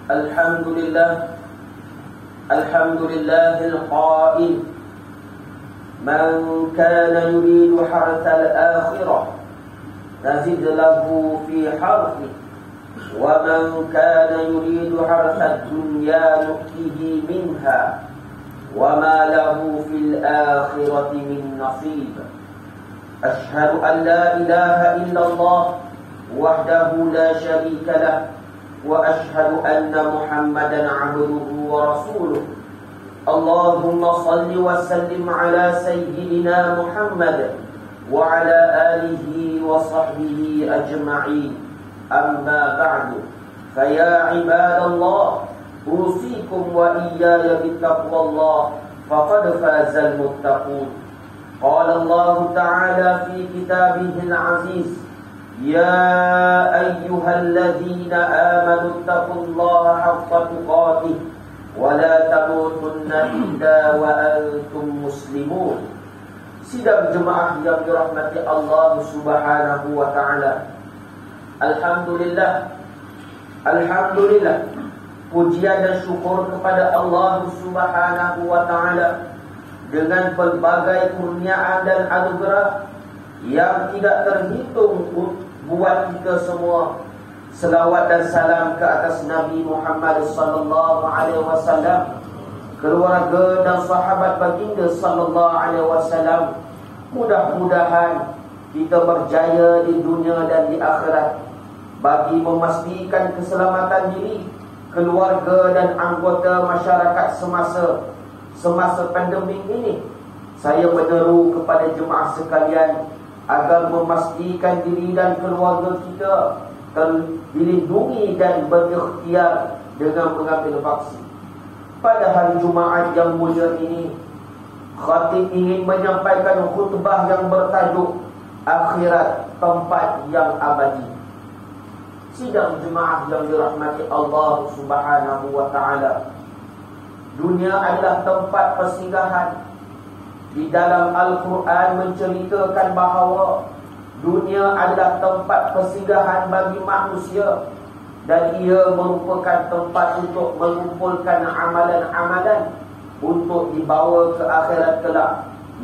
Alhamdulillah, Alhamdulillahil qail, man kana yuridu harthal akhirah nazid lahu fi harthi, wa man kana yuridu harthad dunya nu'tihi minha, wa ma lahu fil akhirati min nasib. Ashhadu an la ilaha illallah wahdahu la syarika lah, wa ashhadu anna Muhammadan abduhu wa rasuluh. Allahumma salli wa sallim ala sayyidina Muhammad wa ala alihi wa sahbihi ajma'in. Amma ba'du, faya ibadallah, usikum wa iyaya bittaqwallah, faqad fazal muttaqun. Qala Allah ta'ala fi kitabihil aziz, ya ayyuhalladzina amanu taqullaha haqqa tuqatih wa la tamutunna illa wa antum muslimun. Sidang jemaah yang dirahmati Allah Subhanahu wa ta'ala, Alhamdulillah, Alhamdulillah, pujian dan syukur kepada Allah Subhanahu wa ta'ala dengan pelbagai kurniaan dan anugerah yang tidak terhitung buat kita semua. Selawat dan salam ke atas Nabi Muhammad sallallahu alaihi wasallam, keluarga dan sahabat baginda sallallahu alaihi wasallam. Mudah-mudahan kita berjaya di dunia dan di akhirat bagi memastikan keselamatan diri, keluarga dan anggota masyarakat semasa pandemik ini. Saya menyeru kepada jemaah sekalian agar memastikan diri dan keluarga kita dilindungi dan berikhtiar dengan mengambil vaksin. Pada hari Jumaat yang mulia ini, khatib ingin menyampaikan khutbah yang bertajuk Akhirat Tempat yang Abadi. Sidang jemaah yang dirahmati Allah Subhanahu wa ta'ala, dunia adalah tempat persinggahan. Di dalam Al-Quran menceritakan bahawa dunia adalah tempat persinggahan bagi manusia, dan ia merupakan tempat untuk mengumpulkan amalan-amalan untuk dibawa ke akhirat kelak,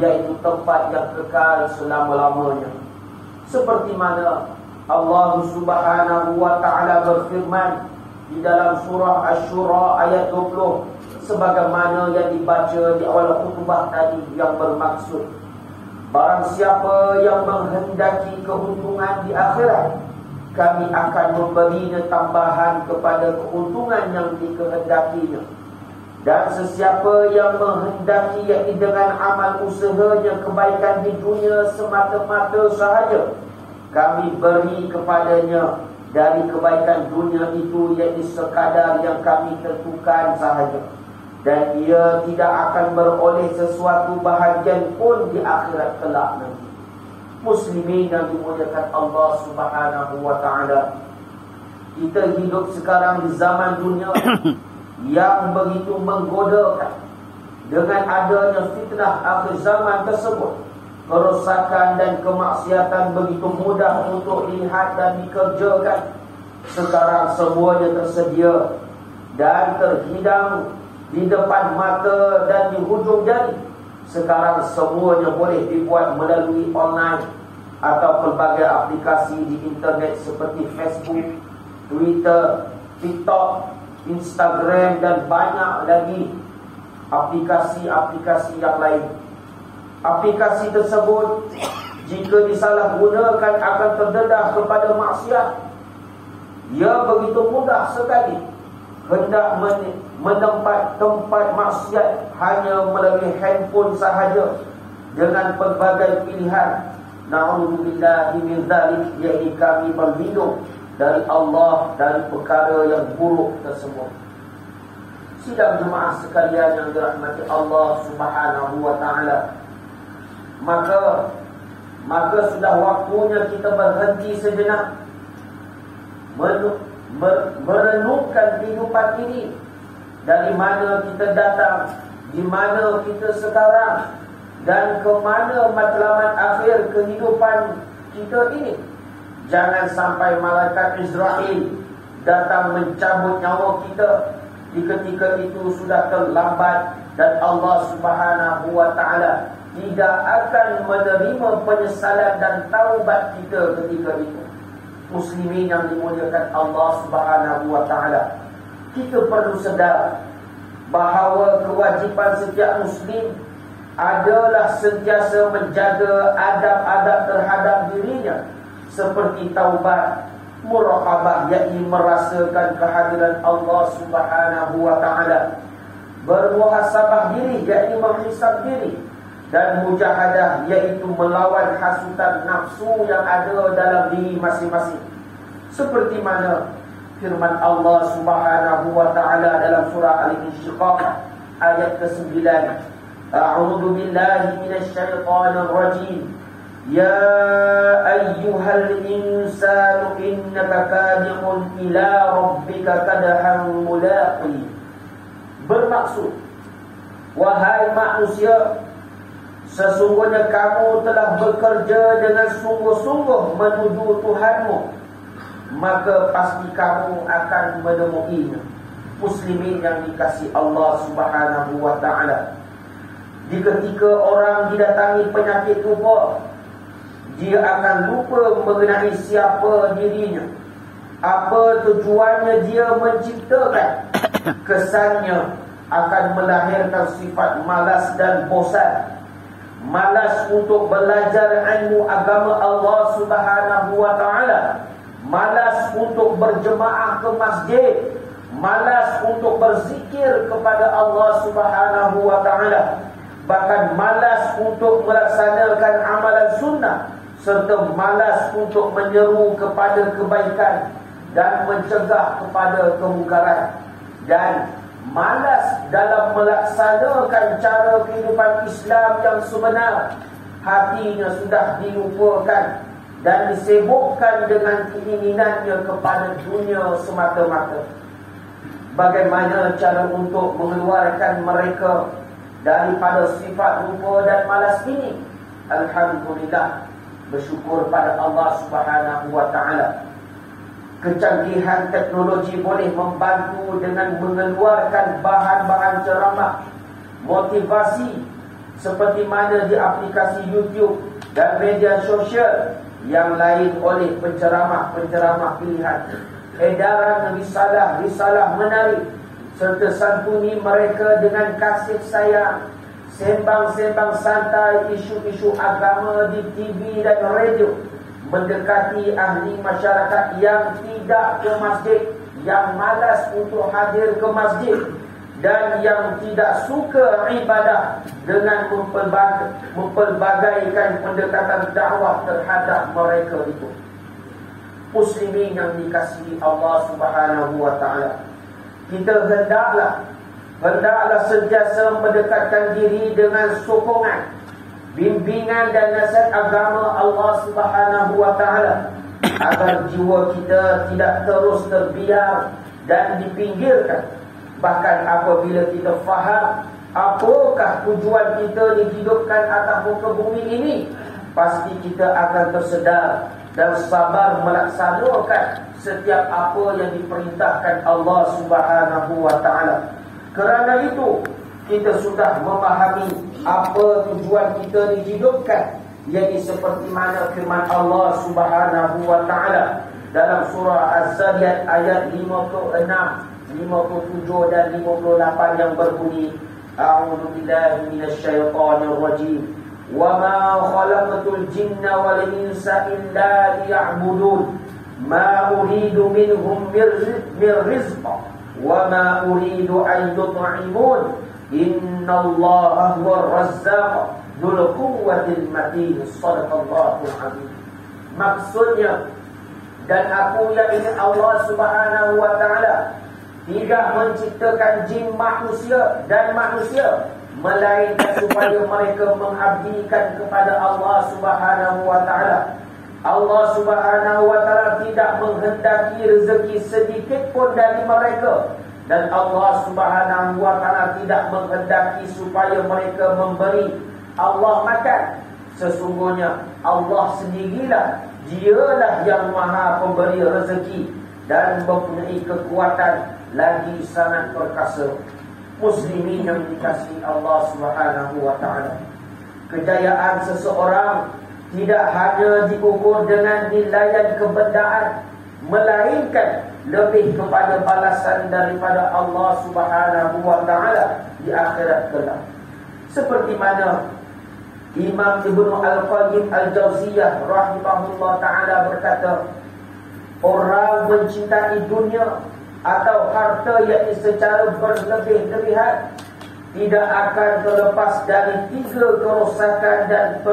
iaitu tempat yang kekal selama-lamanya. Seperti mana Allah Subhanahu wa ta'ala berfirman di dalam surah Asy-Syura ayat 20, sebagaimana yang dibaca di awal khutbah tadi, yang bermaksud, barang siapa yang menghendaki keuntungan di akhirat, kami akan memberinya tambahan kepada keuntungan yang dikehendakinya. Dan sesiapa yang menghendaki, yakni dengan amal usahanya, kebaikan di dunia semata-mata sahaja, kami beri kepadanya dari kebaikan dunia itu, yakni sekadar yang kami tentukan sahaja, dan ia tidak akan beroleh sesuatu bahagian pun di akhirat kelak nanti. Muslimin yang dimuliakan Allah Subhanahu wa ta'ala, kita hidup sekarang di zaman dunia yang begitu menggodakan. Dengan adanya fitnah akhir zaman tersebut, kerosakan dan kemaksiatan begitu mudah untuk dilihat dan dikerjakan. Sekarang semuanya tersedia dan terhidang di depan mata dan di hujung jari. Sekarang semuanya boleh dibuat melalui online atau pelbagai aplikasi di internet seperti Facebook, Twitter, TikTok, Instagram dan banyak lagi aplikasi-aplikasi yang lain. Aplikasi tersebut jika disalahgunakan akan terdedah kepada maksiat. Ia begitu mudah sekali hendak menempat tempat maksiat hanya melalui handphone sahaja dengan pelbagai pilihan. Na'udzubillahi min dzalik, yakni kami berlindung dari Allah dari perkara yang buruk tersebut. Sidang jemaah sekalian yang dirahmati Allah Subhanahu wa ta'ala, maka sudah waktunya kita berhenti sejenak merenungkan kehidupan ini. Dari mana kita datang, di mana kita sekarang, dan ke mana matlamat akhir kehidupan kita ini. Jangan sampai malaikat Israel datang mencabut nyawa kita, di ketika itu sudah terlambat dan Allah Subhanahu wa taala tidak akan menerima penyesalan dan taubat kita ketika itu. Muslimin yang dimuliakan Allah Subhanahu wa taala, kita perlu sedar bahawa kewajipan setiap muslim adalah sentiasa menjaga adab-adab terhadap dirinya, seperti taubat, muraqabah, yakni merasakan kehadiran Allah Subhanahu wa taala, bermuhasabah diri, yakni menghisab diri, dan mujahadah, iaitu melawan hasutan nafsu yang ada dalam diri masing-masing. Seperti mana firman Allah Subhanahu wa taala dalam surah Al-Insyiqaq ayat ke-9, A'udzu billahi minasy syaithanir rajim. Ya ayyuhal insanu innaka kadihun ila rabbika kadhan mulaqi. Bermaksud, wahai manusia, sesungguhnya kamu telah bekerja dengan sungguh-sungguh menuju Tuhanmu, maka pasti kamu akan menemuinya. Muslimin yang dikasihi Allah Subhanahu wa taala, di ketika orang didatangi penyakit lupa, dia akan lupa mengenai siapa dirinya, apa tujuannya dia menciptakan. Kesannya akan melahirkan sifat malas dan bosan. Malas untuk belajar ilmu agama Allah Subhanahu wa taala, malas untuk berjemaah ke masjid, malas untuk berzikir kepada Allah Subhanahu wa taala, bahkan malas untuk melaksanakan amalan sunnah, serta malas untuk menyeru kepada kebaikan dan mencegah kepada kemungkaran, dan malas dalam melaksanakan cara kehidupan Islam yang sebenar. Hatinya sudah dilupakan dan disibukkan dengan keinginannya kepada dunia semata-mata. Bagaimana cara untuk mengeluarkan mereka daripada sifat lupa dan malas ini? Alhamdulillah, bersyukur pada Allah Subhanahu wa taala. Kecanggihan teknologi boleh membantu dengan mengeluarkan bahan-bahan ceramah, motivasi, seperti mana di aplikasi YouTube dan media sosial yang lain oleh penceramah-penceramah pilihan. Edaran risalah menarik, serta santuni mereka dengan kasih sayang, sembang-sembang santai isu-isu agama di TV dan radio, mendekati ahli masyarakat yang tidak ke masjid, yang malas untuk hadir ke masjid, dan yang tidak suka ibadah, dengan mempelbagaikan pendekatan dakwah terhadap mereka itu. Muslimin yang dikasihi Allah Subhanahu wa taala, kita hendaklah sentiasa mendekatkan diri dengan sokongan, bimbingan dan nasihat agama Allah Subhanahu wa taala, agar jiwa kita tidak terus terbiar dan dipinggirkan. Bahkan apabila kita faham apakah tujuan kita dihidupkan atas muka bumi ini, pasti kita akan tersedar dan sabar melaksanakan setiap apa yang diperintahkan Allah Subhanahu wa taala. Kerana itu, kita sudah memahami apa tujuan kita dihidupkan, iaitu seperti mana firman Allah Subhanahu wa taala dalam surah Az-Zariyat ayat 56, 57 dan 58 yang berbunyi, A'udzu billahi minasy syaithanir rajim. Wa ma khalaqatul jinna wal insa illa liya'budun. Ma uridu minhum min rizqin wa ma uridu an yut'imun. Innallaha huwar razzaq dzul quwwatil matin. Shadaqallahul azim. Maksudnya, dan aku yakni Allah Subhanahu wa taala tidak menciptakan jin manusia dan manusia melainkan supaya mereka mengabdikan kepada Allah Subhanahu wa taala. Allah Subhanahu wa taala tidak menghendaki rezeki sedikit pun dari mereka, dan Allah Subhanahu wa taala tidak menghendaki supaya mereka memberi Allah makan. Sesungguhnya Allah sendirilah, dialah yang maha pemberi rezeki, dan mempunyai kekuatan lagi sangat perkasa. Muslimin yang dikasihi Allah Subhanahu wa taala, kejayaan seseorang tidak hanya diukur dengan nilaian kebendaan, melainkan lebih kepada balasan daripada Allah Subhanahu wa taala di akhirat kelak. Seperti mana Imam Ibnu Al-Qayyim Al-Jauziyah rahimahullah taala berkata, orang mencintai dunia atau harta yang secara berlebih-lebihan tidak akan terlepas dari 3 kerosakan dan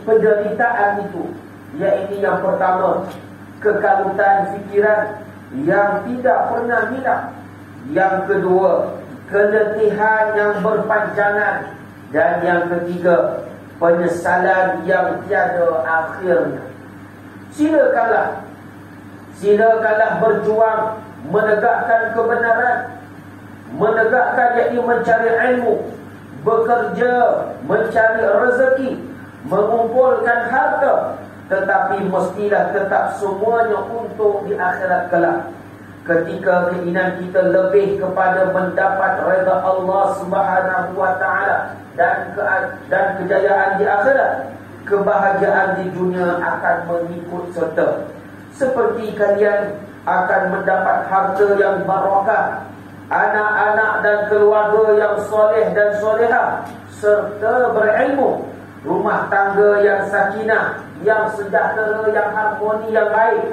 penderitaan itu, iaitu yang pertama, kekalutan fikiran yang tidak pernah hilang. Yang kedua, keletihan yang berpanjangan. Dan yang ketiga, penyesalan yang tiada akhirnya. Silakanlah berjuang menegakkan kebenaran, menegakkan iaitu mencari ilmu, bekerja, mencari rezeki, mengumpulkan harta, tetapi mestilah tetap semuanya untuk di akhirat kelak. Ketika keinginan kita lebih kepada mendapat redha Allah Subhanahu wa taala dan kejayaan di akhirat, kebahagiaan di dunia akan mengikut serta. Seperti kalian akan mendapat harta yang barakah, anak-anak dan keluarga yang soleh dan solehah, serta berilmu, rumah tangga yang sakinah, yang sejahtera, yang harmoni, yang baik,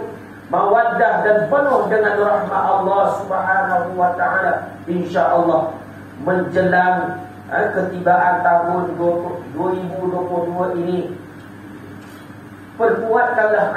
mawaddah dan penuh dengan rahmat Allah Subhanahu wa taala, insya-Allah. Menjelang ketibaan tahun 2022 ini, perkuatkanlah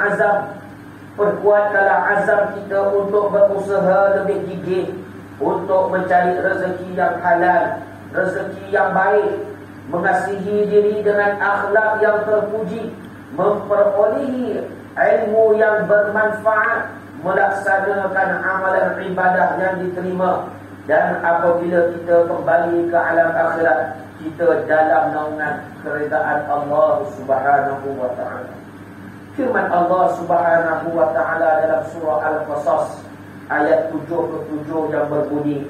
azam kita untuk berusaha lebih gigih untuk mencari rezeki yang halal, rezeki yang baik, mengasihi diri dengan akhlak yang terpuji, memperolehi ilmu yang bermanfaat, melaksanakan amalan ibadah yang diterima, dan apabila kita kembali ke alam akhirat, kita dalam naungan keredaan Allah Subhanahu wa taala. Firman Allah Subhanahu wa taala dalam surah Al-Qasas ayat 7-7 yang berbunyi,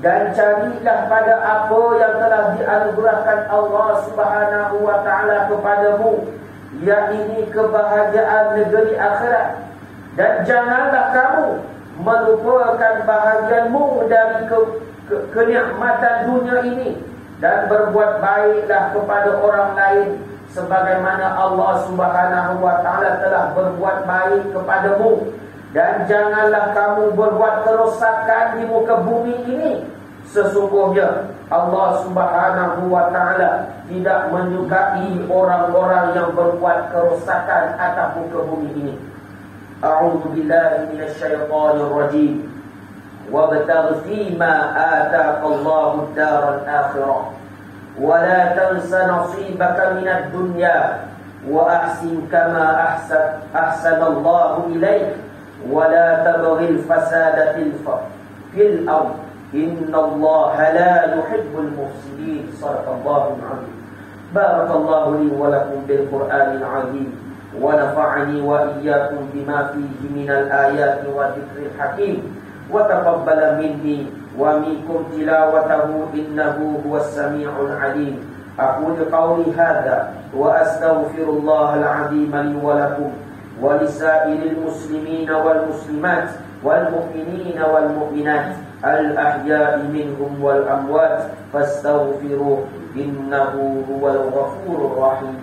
dan carilah pada apa yang telah dianugerahkan Allah Subhanahu wa taala kepadamu, yakni kebahagiaan negeri akhirat, dan janganlah kamu melupakan bahagianmu dari kenikmatan dunia ini, dan berbuat baiklah kepada orang lain sebagaimana Allah Subhanahu wa taala telah berbuat baik kepadamu, dan janganlah kamu berbuat kerosakan di muka bumi ini. Sesungguhnya Allah Subhanahu wa taala tidak menyukai orang-orang yang berbuat kerosakan atas muka bumi ini. A'udzu billahi minasyaitonir rajim. Wabtagh fima ataka Allahu ad-daral akhirah wa la tansa nasibaka minad dunya wa ahsin kama ahsana Allahu ilaik wa la tabghil fasada fil ard innallaha la yuhibbul mufsidin. Shadaqallahu al-'azim. Barakallahu li wa lakum bil Qur'anil 'azim wa nafa'ani wa iyyakum bima fihi minal ayati wa dzikril hakim wa taqabbala minni wa minkum tilawatahu innahu huwas sami'ul 'alim. Aqulu qawli hadza wa astaghfirullahal 'azim li wa lakum wa lisa'iril muslimina wal muslimat wal mu'minina wal mu'minat al-ahya'i minhum wal amwat fastaghfiruhu innahu huwal ghafurur rahim.